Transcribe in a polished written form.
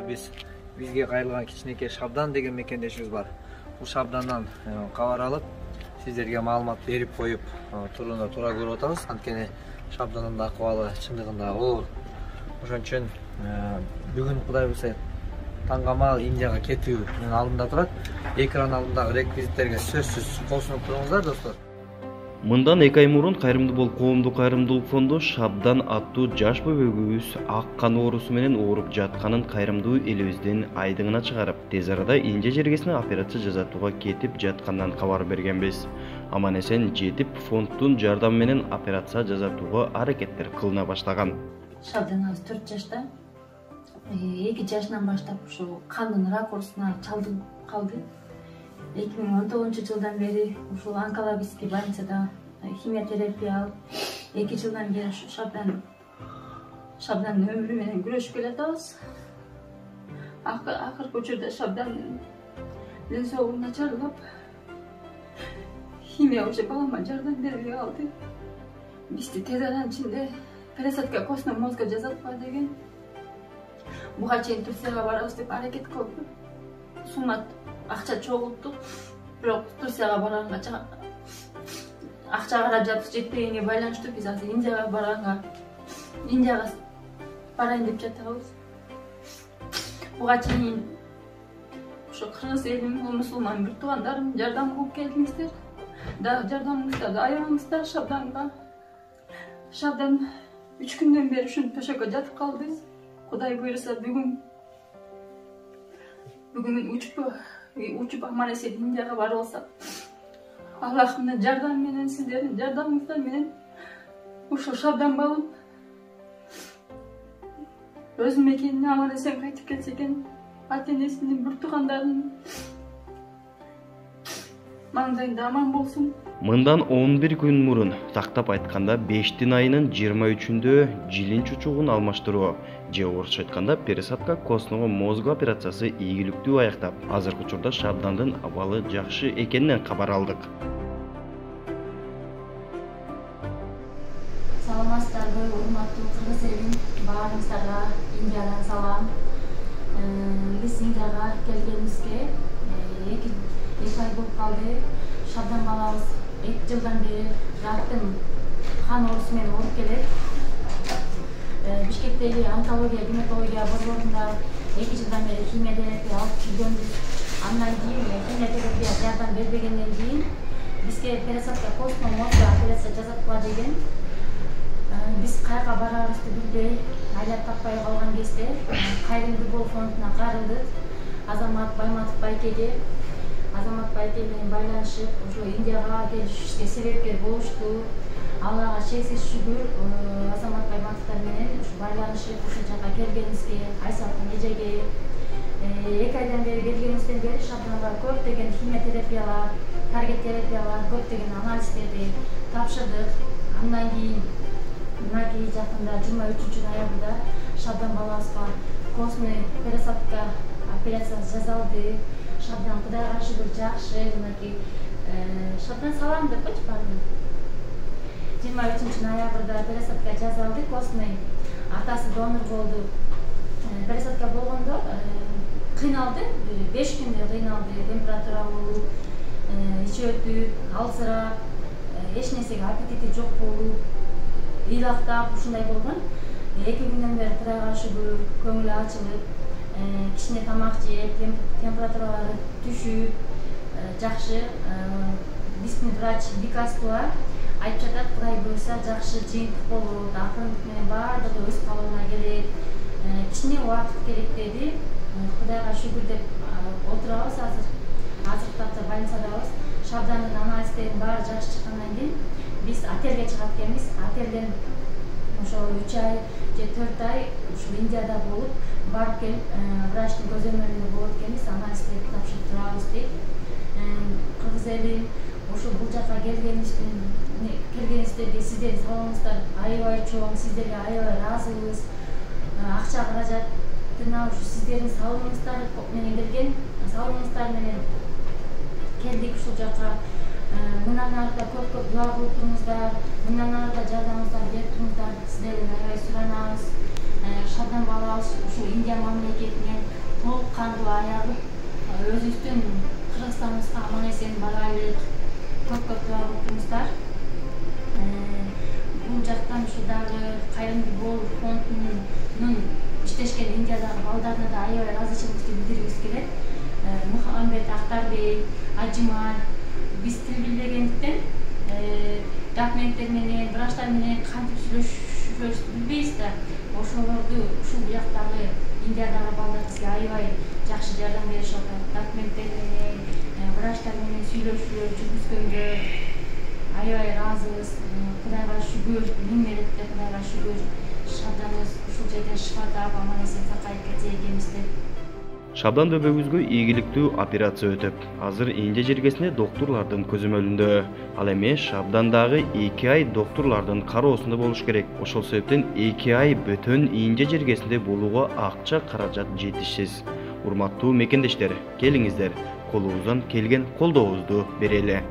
бизге кайрылган кичинекей Шабдан деген мекендешибиз бар. Бул Шабдандан кабар алып, сиздерге маалымат берип коюп турууна туура көрүп атабыз. Анткени Шабданын да акыбалы чындыгында оор. Ошон үчүн бүгүн Кудай буйрса таңгамал Индияга кетүү менин алдымда турат. Экран алдындагы реквизиттерге сөзсүз кол сунуп туруңуздар, достор. Мындан 2 ай мурун Кайрымдуу коомдук кайрымдуулук фонду Шабдан аттуу жаш бөбөгүбүз ак кан оорусу менен ооруп жатканын кайрымдуу элибиздин айдыңына чыгарып, тез арада Индия жергесине операция жасатууга кетип жаткандан кабар бергенбиз. Аман эсен жетип, фонддун жардамы менен операция жасатууга аракеттер кылына баштаган. Шабдан 4 жашта. 2 жашынан баштап ушул кандын ракурсуна чалдыгып калды. 2019-жылдан бери ушул онкологический больницада химиотерапия алып, 2 жылдан бери Шабдандын өмүрү менен күрөшүп келатабыз. Акыркы учурда Шабдандын ден соолугу начарлап, химия уже балама жардам бербей калды. Бизди тез аранын ичинде пересадка костного мозга жасатпа деген. Буга чейин Турцияга барабыз деп аракет кылдык. Сумма акча чогулттук, бирок Турцияга барганга акча каражат жетпегенге байланыштуу биз азыр Индияга барайын деп жатабыз. Буга чейин ошо кыргыз элим, мусулман бир туугандарым жардам кылып келдиңиздер. Дагы жардамыңызды аябаңыздар Шабданга. Шабдан 3 күндөн бери ушул төшөккө жатып калды. Кудай буйрса бүгүн учуп аман эсен Индияга барып алсак, Аллахтын жардамы менен, сиздердин жардамыңыздар менен ушул Шабдан балам өз мекенине аман эсен кайтып келсе экен, ата-энесинин, бир туугандарынын маңдайында аман болсун. Мындан 11 күн мурун, тактап айтканда 5 айынын 23-үндө жилин чучугун алмаштыруу, же орусча айтканда пересадка костного мозга операциясы ийгиликтүү аяктап, азыркы учурда Шабдандын абалы жакшы экенинен кабар алдык. Саламатсыздарбы, урматтуу кыргыз элим, баарыңыздарга Индиядан салам. Биз Индияга келгенибизге 2 ай болуп калды. Шабдан балабыз 2 жылдан бери жаттын кан оорусу менен ооруп келет. Бишкектеги онкология, гематология борборунда 2 жылдан бери химиотерапия алып жүргөнбүз. Андан кийин химиотерапия жардам бербегенден кийин бизге пересадка костного мозга операция жасатпа деген. Биз кайерге барарыбызды билбей, айлап таппай калган кезде Кайрымдуу фондуна кайрылдык. Азамат Байматов байкеге менен байланышып, ошо Индияга келишибизге себепкер болушту. Аллага чексиз шүгүр, Азамат Байматовтар менен байланышып, ушул жака келгенибизге, Айсалкын эжеге 2 айдан бери келгенибизден бери Шабданга көптөгөн химиотерапиялар, таргет терапиялар, көптөгөн анализдерди тапшырдык. Андан кийин мынакей жакында 23-ноябрда Шабдан балабызга костный пересадка операциясы жасалды. Шабдан Кудайга шүгүр жакшы, мынакей Шабдан салам деп койчу баарын. 23-ноябрда пересадка жасалды, костный. Атасы донор болду. Пересадка болгондо кыйналды, 5 күндө кыйналды, температура болуп, ичи өтүп, алсырап, эч нерсеге аппетити жок болуп, ыйлактап ушундай болгон. 2 күндөн бери Кудайга шүгүр, көңүлү ачылып, кичине тамак жеп, температуралары түшүп, жакшы. Биздин врач лекарства айтып жатат, Кудай буйрса жакшы жыйынтык болот, акырындык менен баардыгы өз калыбына келет. Кичине убакыт керек деди. Кудайга шүгүр деп отурабыз азыр. Азыркы больницадабыз. Шабдандын анализдеринин баары жакшы чыккандан кийин биз отелге чыгат экенбиз. Отелден ошо 3 ай же 4 ай ушу Индияда болуп, барып келип, врачтын көзөмөлүндө болот экенбиз, анализдерди тапшырып турабыз дейт. Кыргыз элим, ошо бул жака келгениңиздерге сиздердин саламыңыздар аябай чоң, сиздерге аябай ыраазыбыз. Акча каражаттына ушу сиздердин салымыңыздар менен келген, салымыңыздар менен келдик ушул жака. Мындан ары да көп дуа кылып туруңуздар, мындан ары да жардамыңыздар берип туруңуздар, сиздерден аябай суранабыз. Шабдан балабыз ушу Индия мамлекетинен толук кандуу аягып, өзүбүздүн Кыргызстаныбызга аман эсен бара элек көп дуа кылыптырсыздар. Бул жактан ушу дагы Кайрымды бол фондунун иштешкен Индиядагы балдарына да аябай ыраазычылыкты билдиргибиз келет. Мухаммед, Актарбек, Ажиман биз тил билбегендиктен документтер менен, врачтар менен кантип сүйлөшүшүбүздү билбейбиз да. Ошолорду ушул жактагы Индиядагы балдар бизге аябай жакшы жардам беришип атат. Документтер менен, врачтар менен сүйлөшүүлөр жүргүзгөнгө аябай ыраазыбыз. Кудайга шүгүр, миң меретте Кудайга шүгүр. Шабданыбыз ушул жерден шифа таап аман эсен сакайып кетсе экенбиз деп. Шабдан дөбөгүзгө ийгиликтүү операция өтүп, азыр Инде жергесинде доктурлардын көзөмөлүндө. Ал эми Шабдандагы 2 ай доктурлардын кароосунда болуш керек. Ошол себептен 2 ай бөтөн Инде жергесинде болууга акча каражат жетишсиз. Урматтуу мекендештер, келиңиздер, колубуздан келген колдообузду берели.